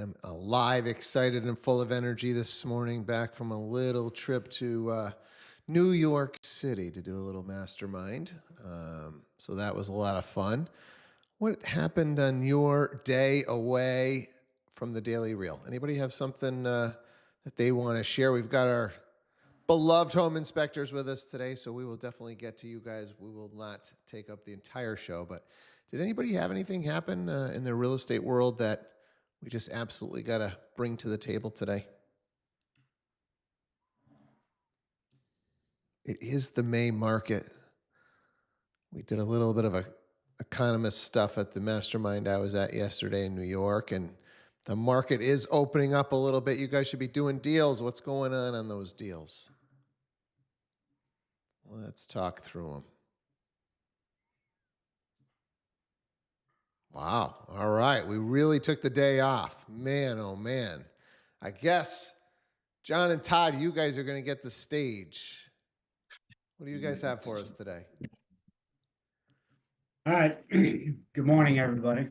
am alive, excited, and full of energy this morning, back from a little trip to New York City to do a little mastermind. So that was a lot of fun. What happened on your day away from the Daily Reel? Anybody have something that they want to share? We've got our beloved home inspectors with us today, so we will definitely get to you guys. We will not take up the entire show, but did anybody have anything happen in the real estate world that we just absolutely got to bring to the table today? It is the May market. We did a little bit of economist stuff at the mastermind I was at yesterday in New York, and the market is opening up a little bit. You guys should be doing deals. What's going on those deals? Let's talk through them. Wow. All right. We really took the day off. Man, oh man. I guess John and Todd, you guys are going to get the stage. What do you guys have for us today? All right. Good morning, everybody.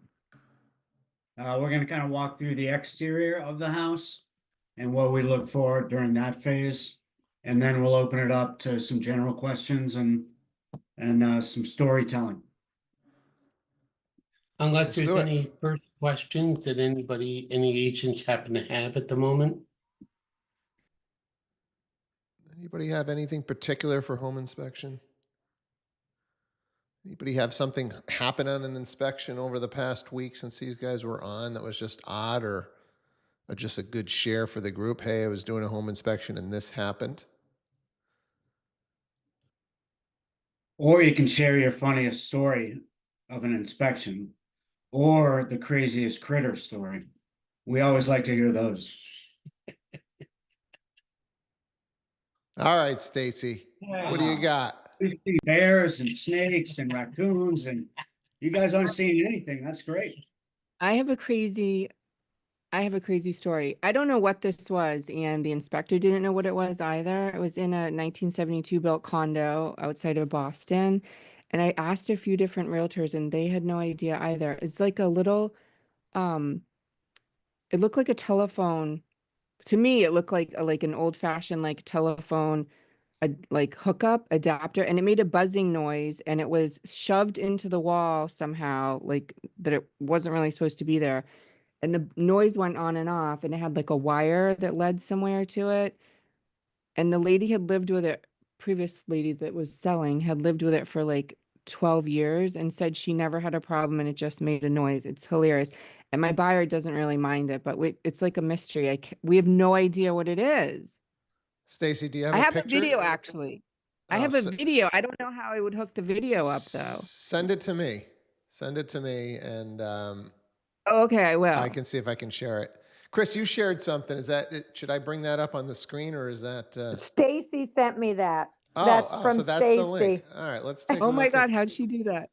We're going to kind of walk through the exterior of the house and what we look for during that phase. And then we'll open it up to some general questions and some storytelling. Unless there's any first questions that any agents happen to have at the moment. Anybody have anything particular for home inspection? Anybody have something happen on an inspection over the past week since these guys were on that was just odd or just a good share for the group? Hey, I was doing a home inspection and this happened. Or you can share your funniest story of an inspection or the craziest critter story. We always like to hear those. All right, Stacy, what do you got? We see bears and snakes and raccoons, and you guys aren't seeing anything. That's great. I have a crazy story. I don't know what this was, and the inspector didn't know what it was either. It was in a 1972 built condo outside of Boston. And I asked a few different realtors and they had no idea either. It's like a little, it looked like a telephone. To me, it looked like an old fashioned like telephone, like hookup adapter, and it made a buzzing noise and it was shoved into the wall somehow, like that it wasn't really supposed to be there. And the noise went on and off, and it had like a wire that led somewhere to it. And the lady had lived with it, previous lady that was selling had lived with it for like 12 years and said she never had a problem and it just made a noise. It's hilarious. And my buyer doesn't really mind it, but it's like a mystery. We have no idea what it is. Stacy, do you have I a have picture? a video actually. I have a video. I don't know how I would hook the video up though. Send it to me. Send it to me and Oh, okay, I will. I can see if I can share it. Chris, you shared something. Is that, should I bring that up on the screen or is that? Stacy sent me that. That's from so that's the link. Stacy. All right, let's take a Oh look. my God, how'd she do that?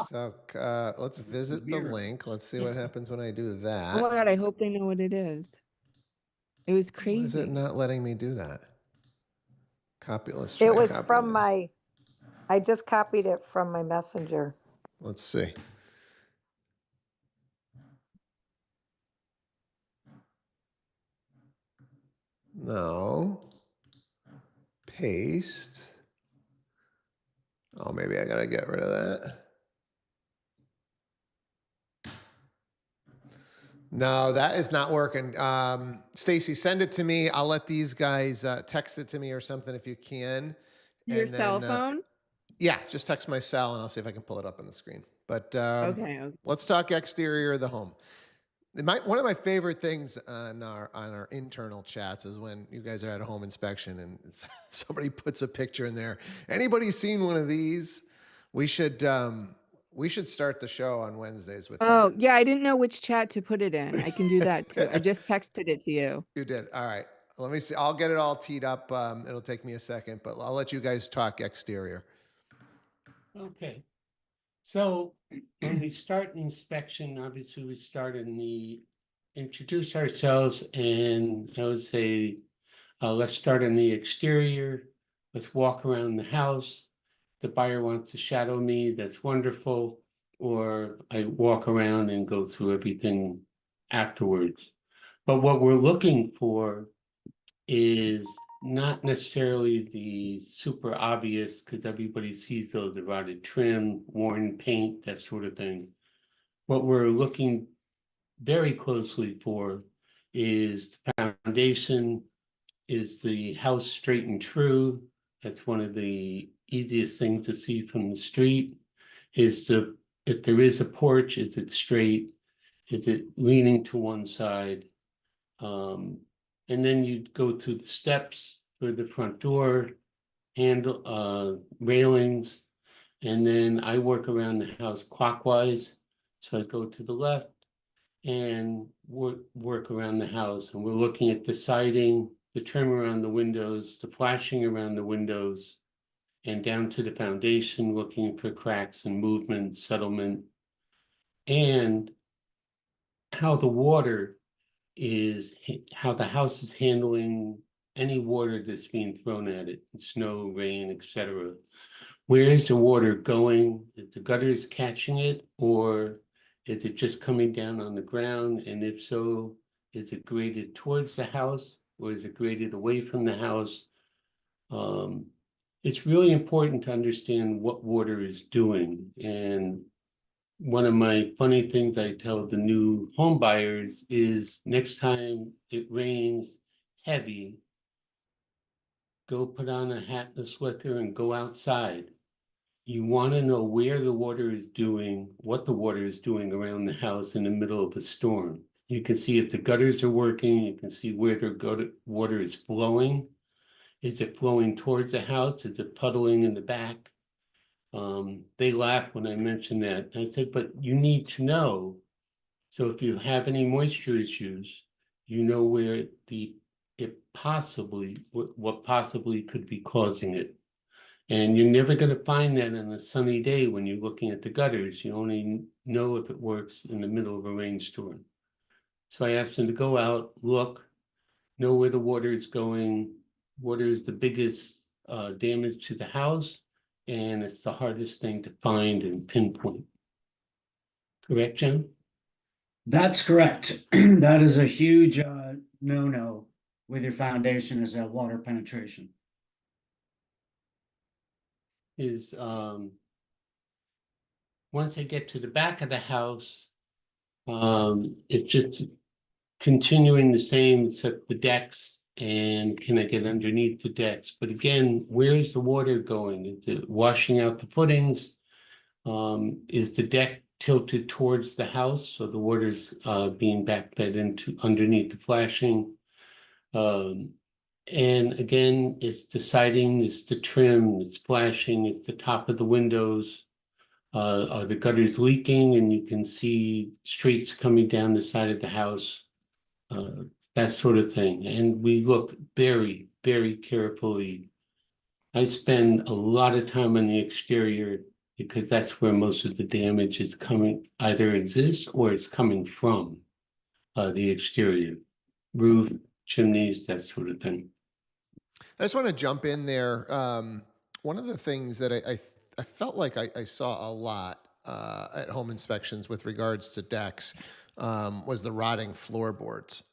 So let's visit the link. Let's see what happens when I do that. Oh my God, I hope they know what it is. It was crazy. Why is it not letting me do that? Copy. Let's try. It was from I just copied it from my messenger. Let's see. No. Paste. Oh, maybe I gotta get rid of that. No, that is not working. Stacy, send it to me. I'll let these guys text it to me or something if you can. Your cell phone? Yeah, just text my cell and I'll see if I can pull it up on the screen. But Okay. Let's talk exterior of the home. One of my favorite things on our internal chats is when you guys are at a home inspection and somebody puts a picture in there. Anybody seen one of these? We should start the show on Wednesdays with that. Yeah, I didn't know which chat to put it in. I can do that too. I just texted it to you. You did. All right. Let me see. I'll get it all teed up. It'll take me a second, but I'll let you guys talk exterior. Okay. So when we start an inspection, obviously we start introduce ourselves, and I would say, let's start in the exterior. Let's walk around the house. The buyer wants to shadow me. That's wonderful. Or I walk around and go through everything afterwards. But what we're looking for is not necessarily the super obvious, because everybody sees those, the rotted trim, worn paint, that sort of thing. What we're looking very closely for is the foundation, is the house straight and true. That's one of the easiest things to see from the street. Is the, if there is a porch, is it straight? Is it leaning to one side? And then you go through the steps for the front door, handle, railings, and then I work around the house clockwise. So I go to the left and work around the house, and we're looking at the siding, the trim around the windows, the flashing around the windows, and down to the foundation, looking for cracks and movement, settlement, and how the water is, how the house is handling any water that's being thrown at it, snow, rain, etc. Where is the water going? Is the gutters catching it, or is it just coming down on the ground? And if so, is it graded towards the house, or is it graded away from the house? It's really important to understand what water is doing. And one of my funny things I tell the new home buyers is next time it rains heavy, go put on a hat and a slicker and go outside. You want to know where the water is doing, what the water is doing around the house in the middle of a storm. You can see if the gutters are working, you can see where the water is flowing. Is it flowing towards the house? Is it puddling in the back? They laugh when I mention that. I said, but you need to know. So if you have any moisture issues, you know where what possibly could be causing it. And you're never going to find that on a sunny day when you're looking at the gutters. You only know if it works in the middle of a rainstorm. So I asked them to go out, look, know where the water is going. Water is the biggest damage to the house, and it's the hardest thing to find and pinpoint. Correct, Jim? That's correct. That is a huge no-no with your foundation, is that water penetration. Is once I get to the back of the house, it's just continuing the same, except the decks, and can I get underneath the decks? But again, where is the water going? Is it washing out the footings? Is the deck tilted towards the house, so the water's being backfed into underneath the flashing? And again, it's the siding, it's the trim, it's flashing, it's the top of the windows. Are the gutters leaking, and you can see streaks coming down the side of the house? That sort of thing. And we look very, very carefully. I spend a lot of time on the exterior because that's where most of the damage is coming, either exists or it's coming from the exterior, roof, chimneys, that sort of thing. I just want to jump in there. One of the things that I felt like I saw a lot at home inspections with regards to decks was the rotting floorboards.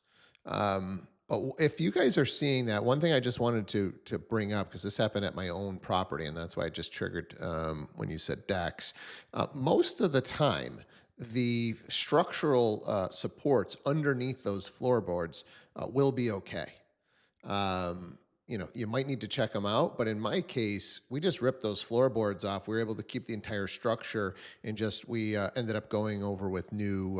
But if you guys are seeing that, one thing I just wanted to bring up, because this happened at my own property, and that's why I just triggered when you said decks. Most of the time, the structural supports underneath those floorboards will be okay. You know, you might need to check them out, but in my case, we just ripped those floorboards off. We were able to keep the entire structure, and we ended up going over with new,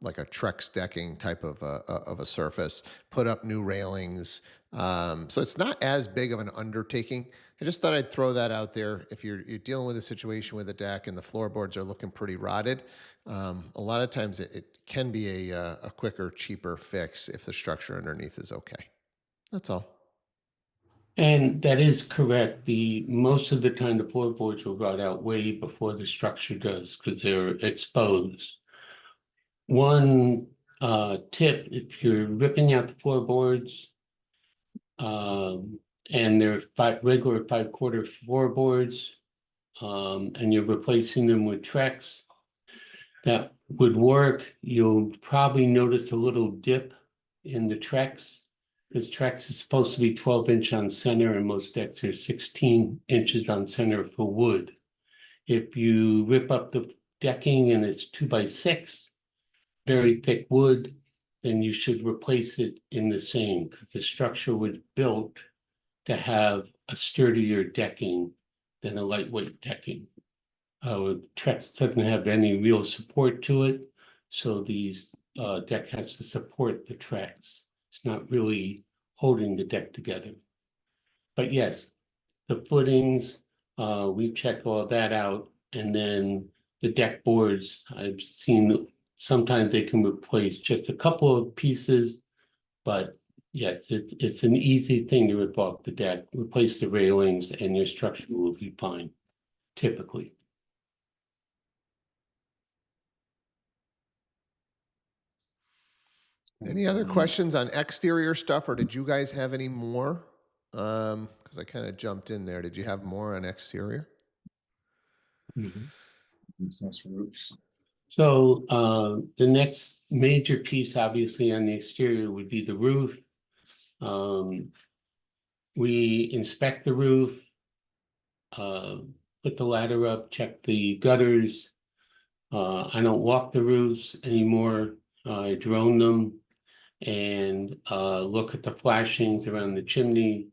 like a Trex decking type of a surface, put up new railings. So it's not as big of an undertaking. I just thought I'd throw that out there. If you're dealing with a situation with a deck and the floorboards are looking pretty rotted, a lot of times it can be a quicker, cheaper fix if the structure underneath is okay. That's all. And that is correct. Most of the time the floorboards will rot out way before the structure does because they're exposed. One tip, if you're ripping out the floorboards, and they're regular 5/4 floorboards, and you're replacing them with Trex, that would work. You'll probably notice a little dip in the Trex, because Trex is supposed to be 12-inch on center, and most decks are 16 inches on center for wood. If you rip up the decking and it's 2x6, very thick wood, then you should replace it in the same, because the structure was built to have a sturdier decking than a lightweight decking. Trex doesn't have any real support to it, so these deck has to support the Trex. It's not really holding the deck together. But yes, the footings, we check all that out, and then the deck boards, I've seen sometimes they can replace just a couple of pieces, but yes, it's an easy thing to rip off the deck, replace the railings, and your structure will be fine, typically. Any other questions on exterior stuff, or did you guys have any more? Because I kind of jumped in there. Did you have more on exterior? That's roofs. So the next major piece, obviously, on the exterior would be the roof. We inspect the roof, put the ladder up, check the gutters. I don't walk the roofs anymore. I drone them and look at the flashings around the chimney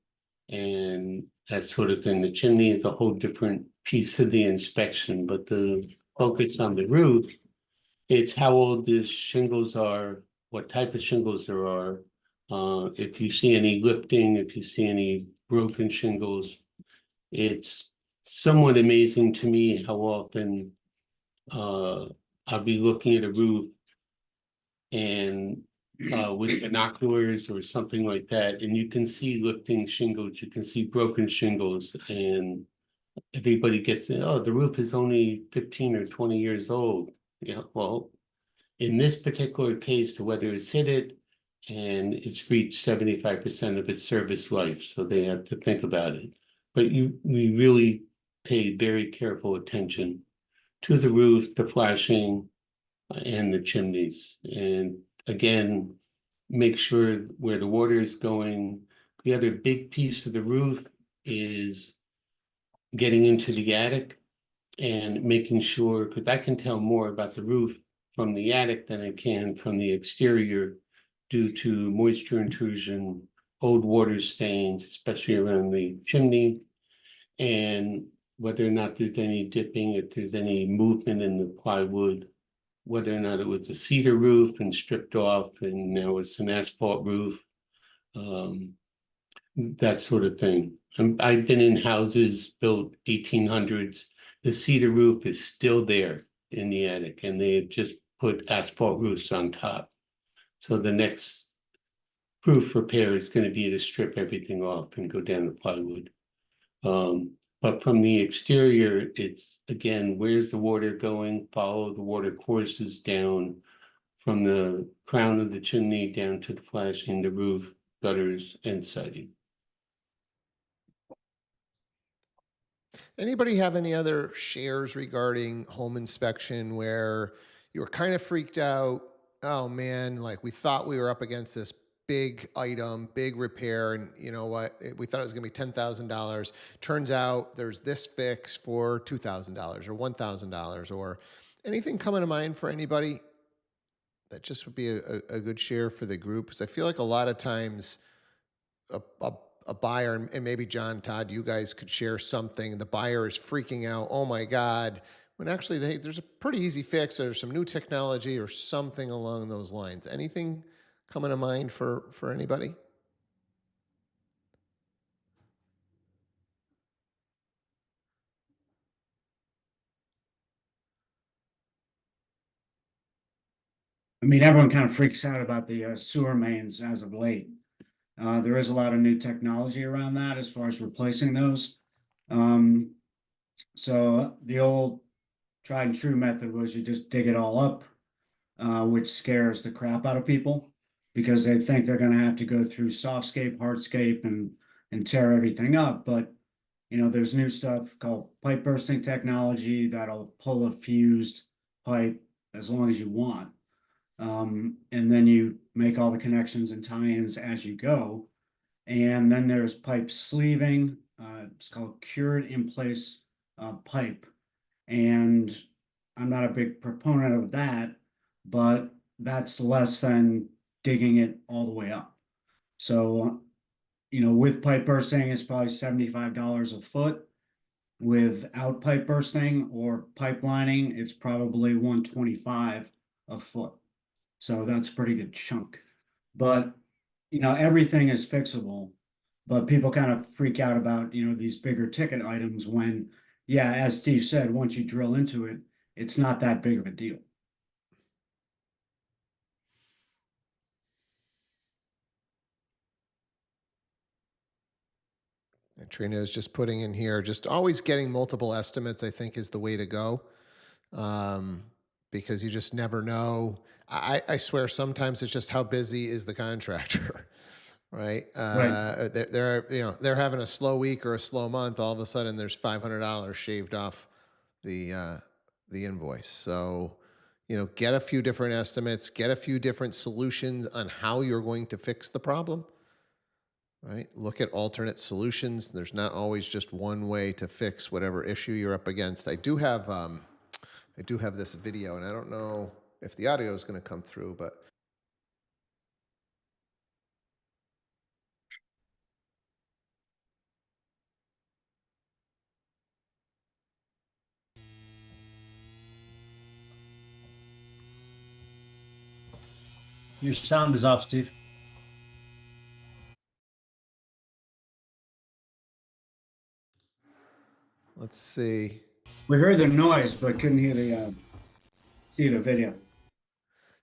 and that sort of thing. The chimney is a whole different piece of the inspection, but the focus on the roof, it's how old the shingles are, what type of shingles there are. If you see any lifting, if you see any broken shingles, it's somewhat amazing to me how often I'll be looking at a roof and with binoculars or something like that, and you can see lifting shingles, you can see broken shingles, and everybody gets, oh, the roof is only 15 or 20 years old. Yeah, well, in this particular case, the weather has hit it and it's reached 75% of its service life, so they have to think about it. But we really pay very careful attention to the roof, the flashing, and the chimneys. And again, make sure where the water is going. The other big piece of the roof is getting into the attic and making sure, because I can tell more about the roof from the attic than I can from the exterior due to moisture intrusion, old water stains, especially around the chimney, and whether or not there's any dipping, if there's any movement in the plywood, whether or not it was a cedar roof and stripped off and now it's an asphalt roof, that sort of thing. I've been in houses built 1800s. The cedar roof is still there in the attic, and they have just put asphalt roofs on top. So the next roof repair is going to be to strip everything off and go down to plywood. But from the exterior, it's, again, where's the water going? Follow the water courses down from the crown of the chimney down to the flashing, the roof, gutters, and siding. Anybody have any other shares regarding home inspection where you were kind of freaked out? Oh man, like we thought we were up against this big item, big repair, and you know what? We thought it was going to be $10,000. Turns out there's this fix for $2,000 or $1,000, or anything coming to mind for anybody that just would be a good share for the group? Because I feel like a lot of times a buyer, and maybe John, Todd, you guys could share something. The buyer is freaking out. Oh my God. When actually there's a pretty easy fix, or some new technology or something along those lines. Anything coming to mind for anybody? I mean, everyone kind of freaks out about the sewer mains as of late. There is a lot of new technology around that as far as replacing those. So the old tried and true method was you just dig it all up, which scares the crap out of people because they think they're going to have to go through softscape, hardscape, and tear everything up. But you know, there's new stuff called pipe bursting technology that'll pull a fused pipe as long as you want. And then you make all the connections and tie-ins as you go. And then there's pipe sleeving, it's called cured in place pipe. And I'm not a big proponent of that, but that's less than digging it all the way up. So, with pipe bursting, it's probably $75 a foot. Without pipe bursting or pipelining, it's probably $125 a foot. So that's a pretty good chunk. But, everything is fixable. But people kind of freak out about, these bigger ticket items when, yeah, as Steve said, once you drill into it, it's not that big of a deal. And Trina is just putting in here, just always getting multiple estimates, I think, is the way to go. Because you just never know. I swear sometimes it's just how busy is the contractor, right? They're having a slow week or a slow month. All of a sudden, there's $500 shaved off the invoice. So, get a few different estimates, get a few different solutions on how you're going to fix the problem. Right? Look at alternate solutions. There's not always just one way to fix whatever issue you're up against. I do have this video, and I don't know if the audio is going to come through, but Your sound is off, Steve. let's see. We heard the noise, but couldn't hear see the video.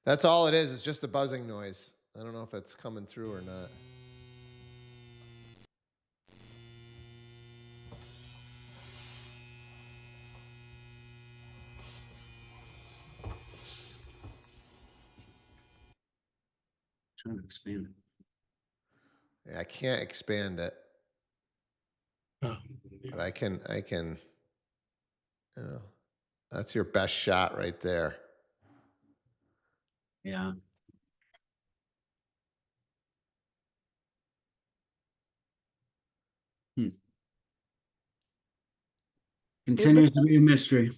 That's all it is. It's just the buzzing noise. I don't know if it's coming through or not. Trying to expand it. Yeah, I can't expand it, Oh, but I can, that's your best shot right there. Yeah. Continues to be a mystery.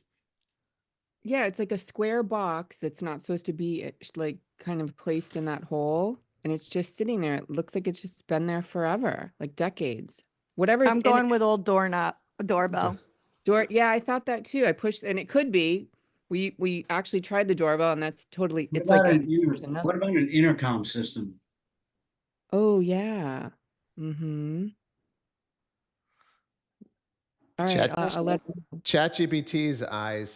Yeah, it's like a square box that's not supposed to be like kind of placed in that hole, and it's just sitting there. It looks like it's just been there forever, like decades. Whatever's I'm in going it- with old doorbell. door. Yeah, I thought that too. I pushed, and it could be. We actually tried the doorbell, and that's totally. What It's like about there's another. what about an intercom system? Oh yeah. Mm-hmm. All right, Chat- I'll let. ChatGPT's eyes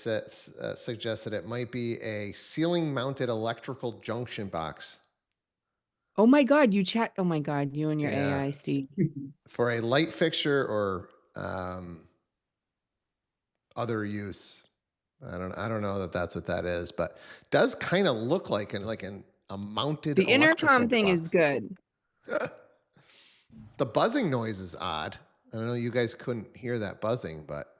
suggest that it might be a ceiling-mounted electrical junction box Oh my God, you chat. Oh my God, you and your Yeah. AI, Steve. for a light fixture or other use. I don't know that that's what that is, but does kind of look like a mounted The intercom electrical thing is box. good. The buzzing noise is odd. I don't know. You guys couldn't hear that buzzing, but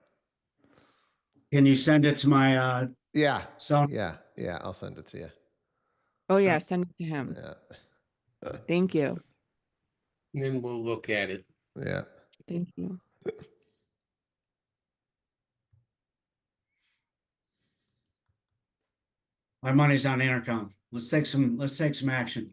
Can you send it to my yeah, cell? yeah. I'll send it to you. Oh yeah, send it to him. Yeah, Thank you. and then we'll look at it. yeah. Thank you. My money's on intercom. Let's take some action.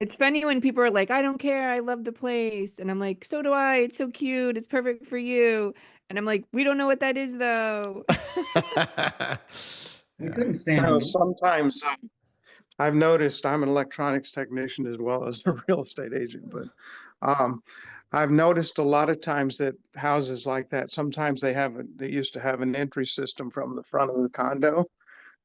It's funny when people are like, I don't care, I love the place. And I'm like, so do I. It's so cute. It's perfect for you. And I'm like, we don't know what that is though. We couldn't stand know, it. sometimes I've noticed I'm an electronics technician as well as a real estate agent, but I've noticed a lot of times that houses like that, sometimes they used to have an entry system from the front of the condo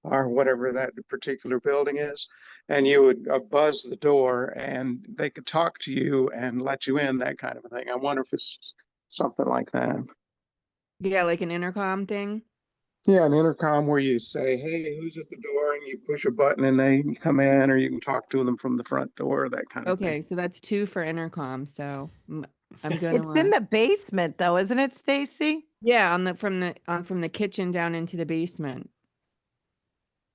or whatever that particular building is. And you would buzz the door and they could talk to you and let you in, that kind of a thing. I wonder if it's something like that. Yeah, like an intercom thing. Yeah, an intercom where you say, "Hey, who's at the door?" and you push a button and they come in, or you can talk to them from the front door, that kind of thing. Okay, so that's 2 for intercom. So I'm gonna. It's in the basement though, isn't it, Stacy? Yeah, from the kitchen down into the basement.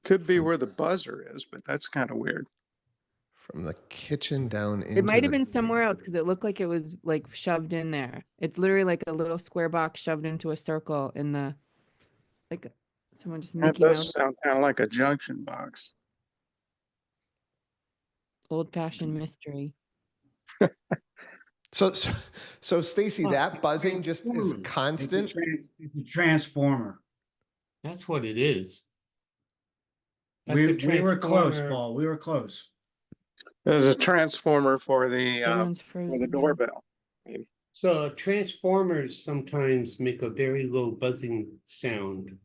Could be From- where the buzzer is, but that's kind of weird. From the kitchen down into It might have the been somewhere else because it looked like it was like shoved in there. It's literally like a little square box shoved into a circle in the, like someone just That Mickey does Mouse, sound kind of like a junction box. old fashioned mystery. So Stacy, Oh, that buzzing just is transformer. constant. It's a transformer. That's what it is. That's We a were close, transformer. Paul. We were close. There's a transformer for the Everyone's frozen. doorbell. So transformers sometimes make a very low buzzing sound.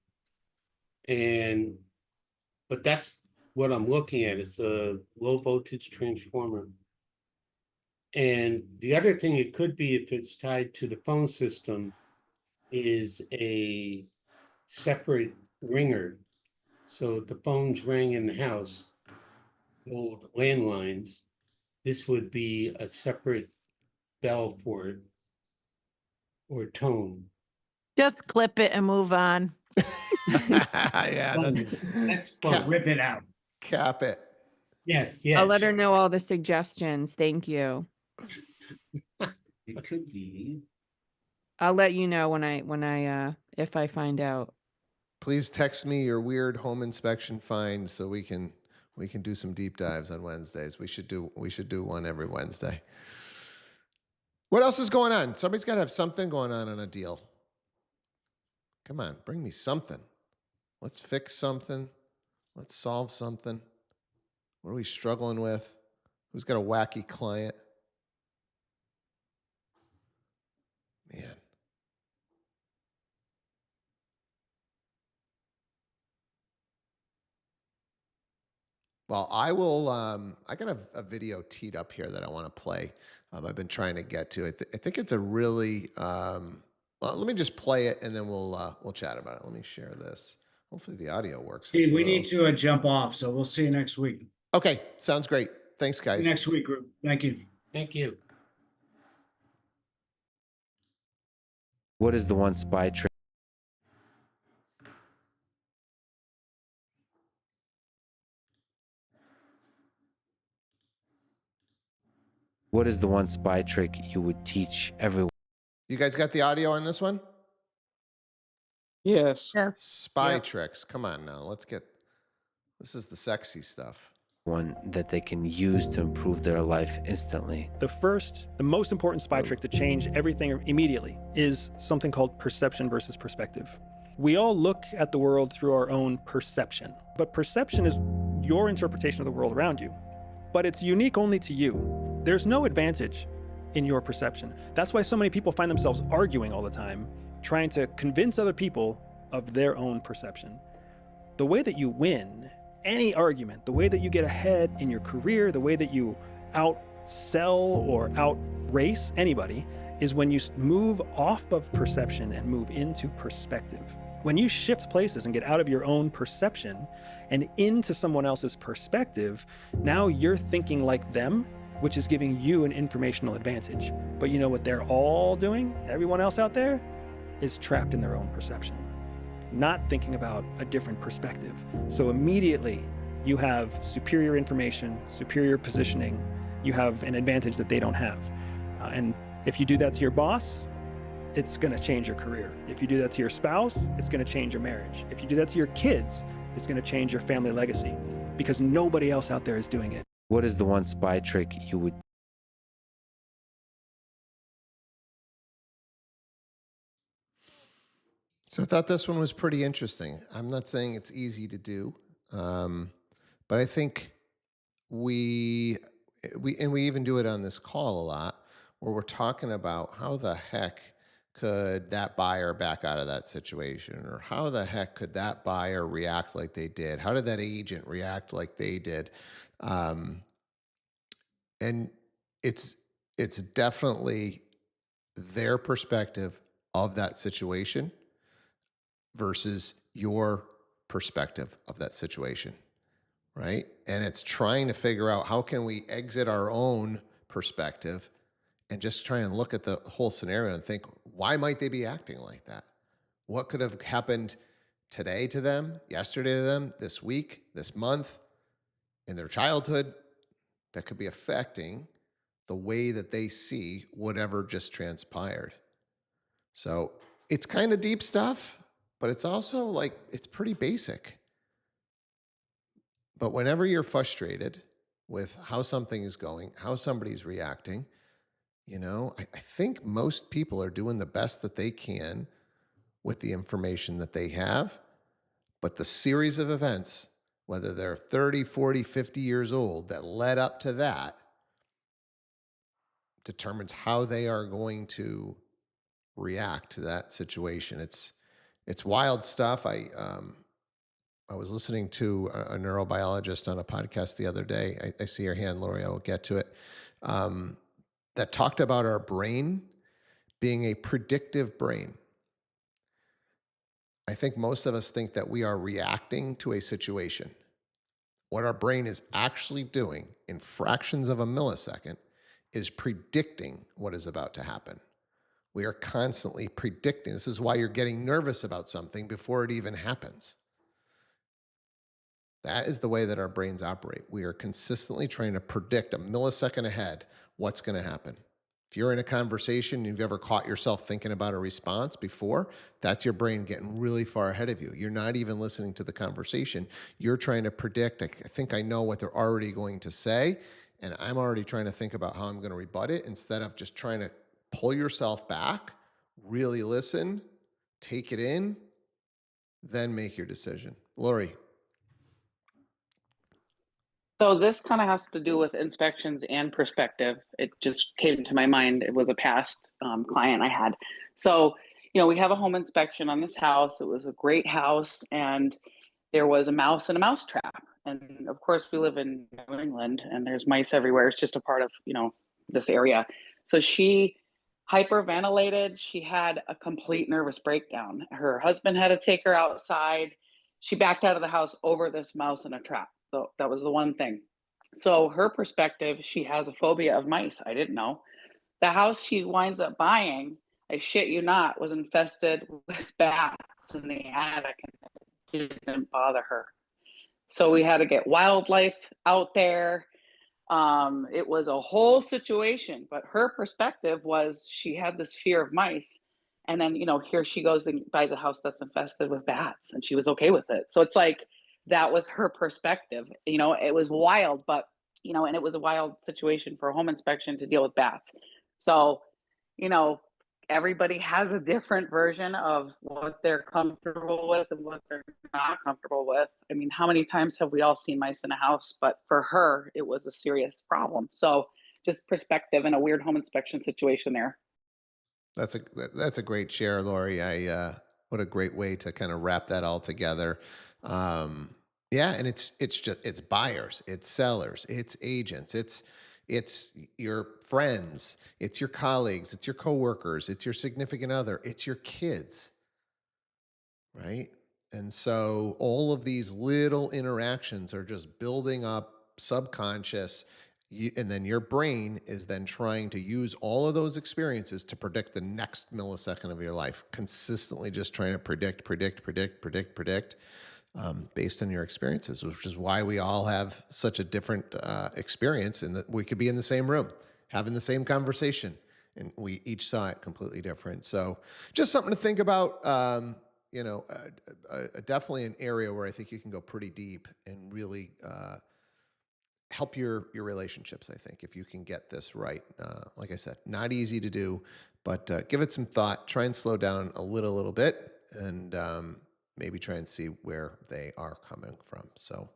But that's what I'm looking at. It's a low voltage transformer. And the other thing it could be, if it's tied to the phone system, is a separate ringer. So if the phones rang in the house, the old landlines, this would be a separate bell for it or tone. Just clip it and move on. Yeah, That's cap, fun. Rip it out. cap it. Yes, I'll let yes. her know all the suggestions. Thank you. It could be. I'll let you know when if I find out. Please text me your weird home inspection finds so we can do some deep dives on Wednesdays. We should do one every Wednesday. What else is going on? Somebody's got to have something going on a deal. Come on, bring me something. Let's fix something. Let's solve something. What are we struggling with? Who's got a wacky client? Man. Well, I will. I got a video teed up here that I want to play. I've been trying to get to it. I think it's a really. Well, let me just play it and then we'll chat about it. Let me share this. Hopefully the audio works. Steve, It's a we little- need to jump off, so we'll see you next week. Okay, sounds great. Thanks, See guys. you next week, group. Thank you. Thank you. What is the one spy trick? What is the one spy trick you would teach everyone? You guys got the audio on this one? Yes. Yeah. Spy Yep. tricks. Come on now. This is the sexy stuff. One that they can use to improve their life instantly. The most important spy trick to change everything immediately is something called perception versus perspective. We all look at the world through our own perception, but perception is your interpretation of the world around you, but it's unique only to you. There's no advantage in your perception. That's why so many people find themselves arguing all the time, trying to convince other people of their own perception. The way that you win any argument, the way that you get ahead in your career, the way that you outsell or outrace anybody is when you move off of perception and move into perspective. When you shift places and get out of your own perception and into someone else's perspective, now you're thinking like them, which is giving you an informational advantage. But you know what they're all doing? Everyone else out there is trapped in their own perception, not thinking about a different perspective. So immediately you have superior information, superior positioning, you have an advantage that they don't have. And if you do that to your boss, it's gonna change your career. If you do that to your spouse, it's gonna change your marriage. If you do that to your kids, it's gonna change your family legacy because nobody else out there is doing it. What is the one spy trick you would? So I thought this one was pretty interesting. I'm not saying it's easy to do, but I think we even do it on this call a lot, where we're talking about how the heck could that buyer back out of that situation, or how the heck could that buyer react like they did? How did that agent react like they did? And it's definitely their perspective of that situation versus your perspective of that situation, right? And it's trying to figure out how can we exit our own perspective and just try and look at the whole scenario and think, why might they be acting like that? What could have happened today to them, yesterday to them, this week, this month, in their childhood, that could be affecting the way that they see whatever just transpired. So it's kind of deep stuff, but it's also like, it's pretty basic. But whenever you're frustrated with how something is going, how somebody's reacting, I think most people are doing the best that they can with the information that they have. But the series of events, whether they're 30, 40, 50 years old, that led up to that, determines how they are going to react to that situation. It's wild stuff. I was listening to a neurobiologist on a podcast the other day. I see your hand, Lori. I will get to it. That talked about our brain being a predictive brain. I think most of us think that we are reacting to a situation. What our brain is actually doing in fractions of a millisecond is predicting what is about to happen. We are constantly predicting. This is why you're getting nervous about something before it even happens. That is the way that our brains operate. We are consistently trying to predict a millisecond ahead what's going to happen. If you're in a conversation and you've ever caught yourself thinking about a response before, that's your brain getting really far ahead of you. You're not even listening to the conversation. You're trying to predict, I think I know what they're already going to say, and I'm already trying to think about how I'm going to rebut it instead of just trying to pull yourself back, really listen, take it in, then make your decision. Lori. So this kind of has to do with inspections and perspective. It just came to my mind. It was a past client I had. So, we have a home inspection on this house. It was a great house, and there was a mouse in a mouse trap. And of course, we live in New England, and there's mice everywhere. It's just a part of, this area. So she hyperventilated. She had a complete nervous breakdown. Her husband had to take her outside. She backed out of the house over this mouse in a trap. So that was the one thing. So her perspective, she has a phobia of mice. I didn't know. The house she winds up buying, I shit you not, was infested with bats in the attic, and it didn't bother her. So we had to get wildlife out there. It was a whole situation, but her perspective was she had this fear of mice. And then, here she goes and buys a house that's infested with bats, and she was okay with it. So it's like, that was her perspective. It was wild, but, and it was a wild situation for a home inspection to deal with bats. So, everybody has a different version of what they're comfortable with and what they're not comfortable with. I mean, how many times have we all seen mice in a house? But for her, it was a serious problem. So just perspective in a weird home inspection situation there. That's a great share, Lori. What a great way to kind of wrap that all together. Yeah, and it's buyers, it's sellers, it's agents, it's your friends, it's your colleagues, it's your coworkers, it's your significant other, it's your kids, right? And so all of these little interactions are just building up subconscious, and then your brain is then trying to use all of those experiences to predict the next millisecond of your life, consistently just trying to predict based on your experiences, which is why we all have such a different experience, and that we could be in the same room having the same conversation and we each saw it completely different. So just something to think about. Definitely an area where I think you can go pretty deep and really help your relationships, I think, if you can get this right. Like I said, not easy to do, but give it some thought. Try and slow down a little bit, and maybe try and see where they are coming from. So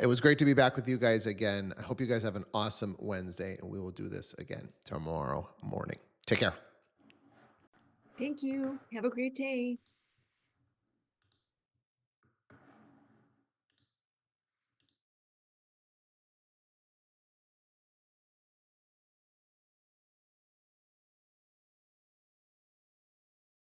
it was great to be back with you guys again. I hope you guys have an awesome Wednesday, and we will do this again tomorrow morning. Take care. Thank you. Have a great day.